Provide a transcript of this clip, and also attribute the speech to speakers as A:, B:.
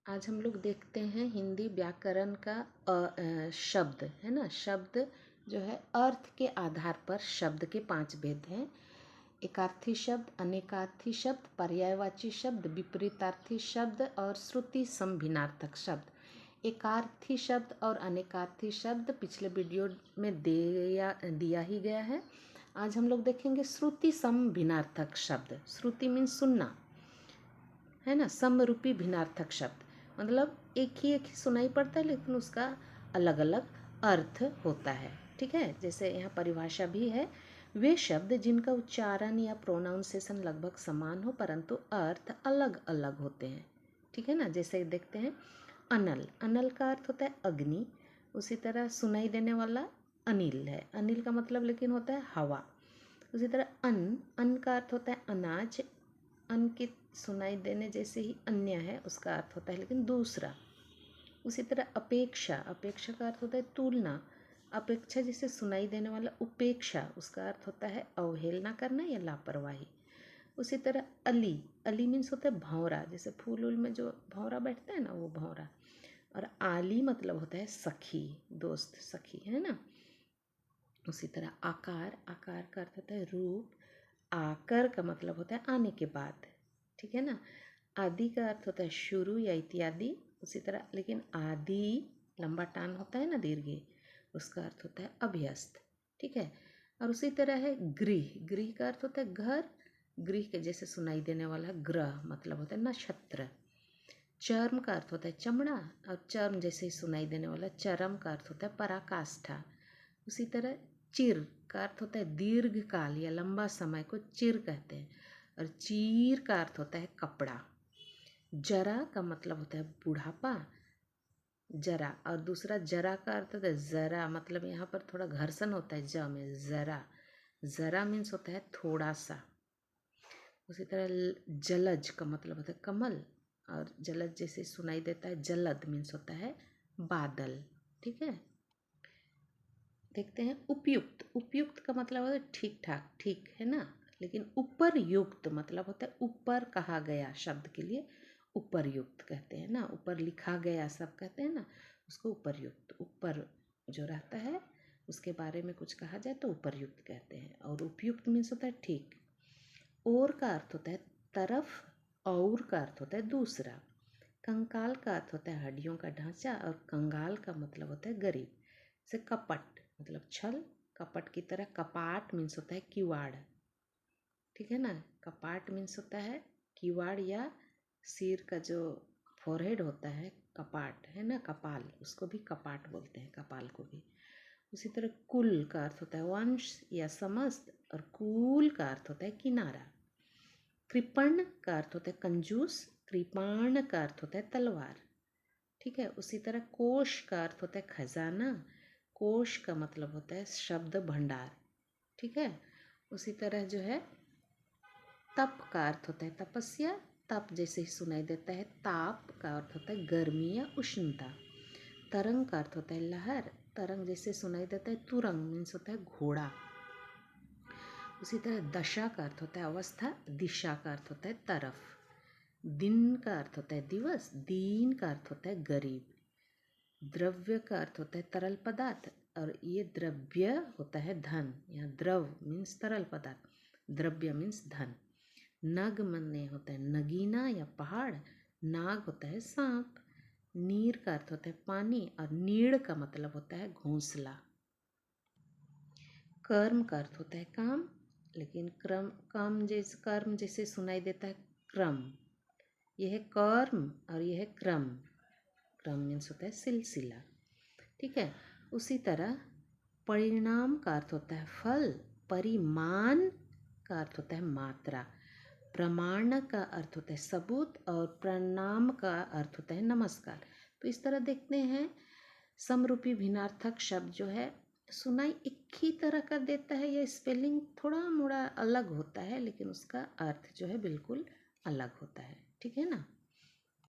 A: आज हम लोग देखते हैं हिंदी व्याकरण का शब्द है ना। शब्द जो है अर्थ के आधार पर शब्द के 5 भेद हैं। एकार्थी शब्द, अनेकार्थी शब्द, पर्यायवाची शब्द, विपरीतार्थी शब्द और श्रुति समभिन्नार्थक शब्द। एकार्थी शब्द और अनेकार्थी शब्द पिछले वीडियो में दिया ही गया है। आज हम लोग देखेंगे श्रुति समभिन्नार्थक शब्द। श्रुति मीन्स सुनना है ना। समरूपी भिन्नार्थक शब्द मतलब एक ही सुनाई पड़ता है लेकिन उसका अलग अलग अर्थ होता है। ठीक है, जैसे यहाँ परिभाषा भी है, वे शब्द जिनका उच्चारण या प्रोनाउंसिएशन लगभग समान हो परंतु अर्थ अलग अलग होते हैं। ठीक है ना, जैसे देखते हैं अनल। अनल का अर्थ होता है अग्नि। उसी तरह सुनाई देने वाला अनिल है। अनिल का मतलब लेकिन होता है हवा। उसी तरह अन्न का अर्थ होता है अनाज। अन्न की सुनाई देने जैसे ही अन्य है उसका अर्थ होता है लेकिन दूसरा। उसी तरह अपेक्षा। अपेक्षा का अर्थ होता है तुलना। अपेक्षा जैसे सुनाई देने वाला उपेक्षा, उसका अर्थ होता है अवहेलना करना या लापरवाही। उसी तरह अली। अली मीन्स होता है भौरा, जैसे फूल उल में जो भौरा बैठता है ना वो भौरा। और आली मतलब होता है सखी, दोस्त, सखी, है ना। उसी तरह आकार। आकार का अर्थ होता है रूप। आकर का मतलब होता है आने के बाद। ठीक है ना। आदि का अर्थ होता है शुरू या इत्यादि। उसी तरह लेकिन आदि लंबा टान होता है ना, दीर्घ, उसका अर्थ होता है अभ्यस्त। ठीक है। और उसी तरह है गृह। गृह का अर्थ होता है घर। गृह के जैसे सुनाई देने वाला ग्रह मतलब होता है नक्षत्र। चर्म का अर्थ होता है चमड़ा। और चर्म जैसे ही सुनाई देने वाला चरम का अर्थ होता है पराकाष्ठा। उसी तरह चिर का अर्थ होता है दीर्घ काल या लंबा समय को चिर कहते हैं। और चीर का अर्थ होता है कपड़ा। जरा का मतलब होता है बुढ़ापा, जरा। और दूसरा जरा का अर्थ होता है जरा, मतलब यहाँ पर थोड़ा घर्षण होता है ज में, जरा। जरा मीन्स होता है थोड़ा सा। उसी तरह जलज का मतलब होता है कमल। और जलज जैसे सुनाई देता है जलद मीन्स होता है बादल। ठीक है। देखते हैं उपयुक्त। उपयुक्त का मतलब होता है ठीक ठाक, ठीक है ना। लेकिन उपरयुक्त मतलब होता है ऊपर कहा गया, शब्द के लिए उपरयुक्त कहते हैं ना। ऊपर लिखा गया सब कहते हैं ना, उसको उपरयुक्त। ऊपर जो रहता है उसके बारे में कुछ कहा जाए तो उपरयुक्त कहते हैं। और उपयुक्त मीन्स होता है ठीक। और का अर्थ होता है तरफ। और का अर्थ होता है दूसरा। कंकाल का अर्थ होता है हड्डियों का ढांचा। और कंगाल का मतलब होता है गरीब। जैसे कपट मतलब छल। कपट की तरह कपाट मीन्स होता है किवाड़। ठीक है ना। कपाट मीन्स होता है किवाड़ या सिर का जो फोरहेड होता है, कपाट है ना, कपाल, उसको भी कपाट बोलते हैं, कपाल को भी। उसी तरह कुल का अर्थ होता है वंश या समस्त। और कुल का अर्थ होता है किनारा। कृपण का अर्थ होता है कंजूस। कृपाण का अर्थ होता है तलवार। ठीक है। उसी तरह कोश का अर्थ होता है खजाना। कोश का मतलब होता है शब्द भंडार। ठीक है। उसी तरह जो है तप का अर्थ होता है तपस्या। तप जैसे ही सुनाई देता है। ताप का अर्थ होता है गर्मी या उष्णता। तरंग का अर्थ होता है लहर। तरंग जैसे सुनाई देता है तुरंग मीन्स होता है घोड़ा। उसी तरह दशा का अर्थ होता है अवस्था। दिशा का अर्थ होता है तरफ। दिन का अर्थ होता है दिवस। दीन का अर्थ होता है गरीब। द्रव्य का अर्थ होता है तरल पदार्थ। और ये द्रव्य होता है धन। यहाँ द्रव मीन्स तरल पदार्थ, द्रव्य मीन्स धन। नग मने होता है नगीना या पहाड़। नाग होता है सांप। नीर का अर्थ होता है पानी। और नीड़ का मतलब होता है घोंसला। कर्म का अर्थ होता है काम। लेकिन कर्म जैसे सुनाई देता है क्रम। यह है कर्म और यह है क्रम। क्रम मीन्स होता है सिलसिला। ठीक है। उसी तरह परिणाम का अर्थ होता है फल। परिमाण का अर्थ होता है मात्रा। प्रमाण का अर्थ होता है सबूत। और प्रणाम का अर्थ होता है नमस्कार। तो इस तरह देखते हैं समरूपी भिन्नार्थक शब्द जो है सुनाई एक ही तरह का देता है या स्पेलिंग थोड़ा मोड़ा अलग होता है लेकिन उसका अर्थ जो है बिल्कुल अलग होता है। ठीक है ना।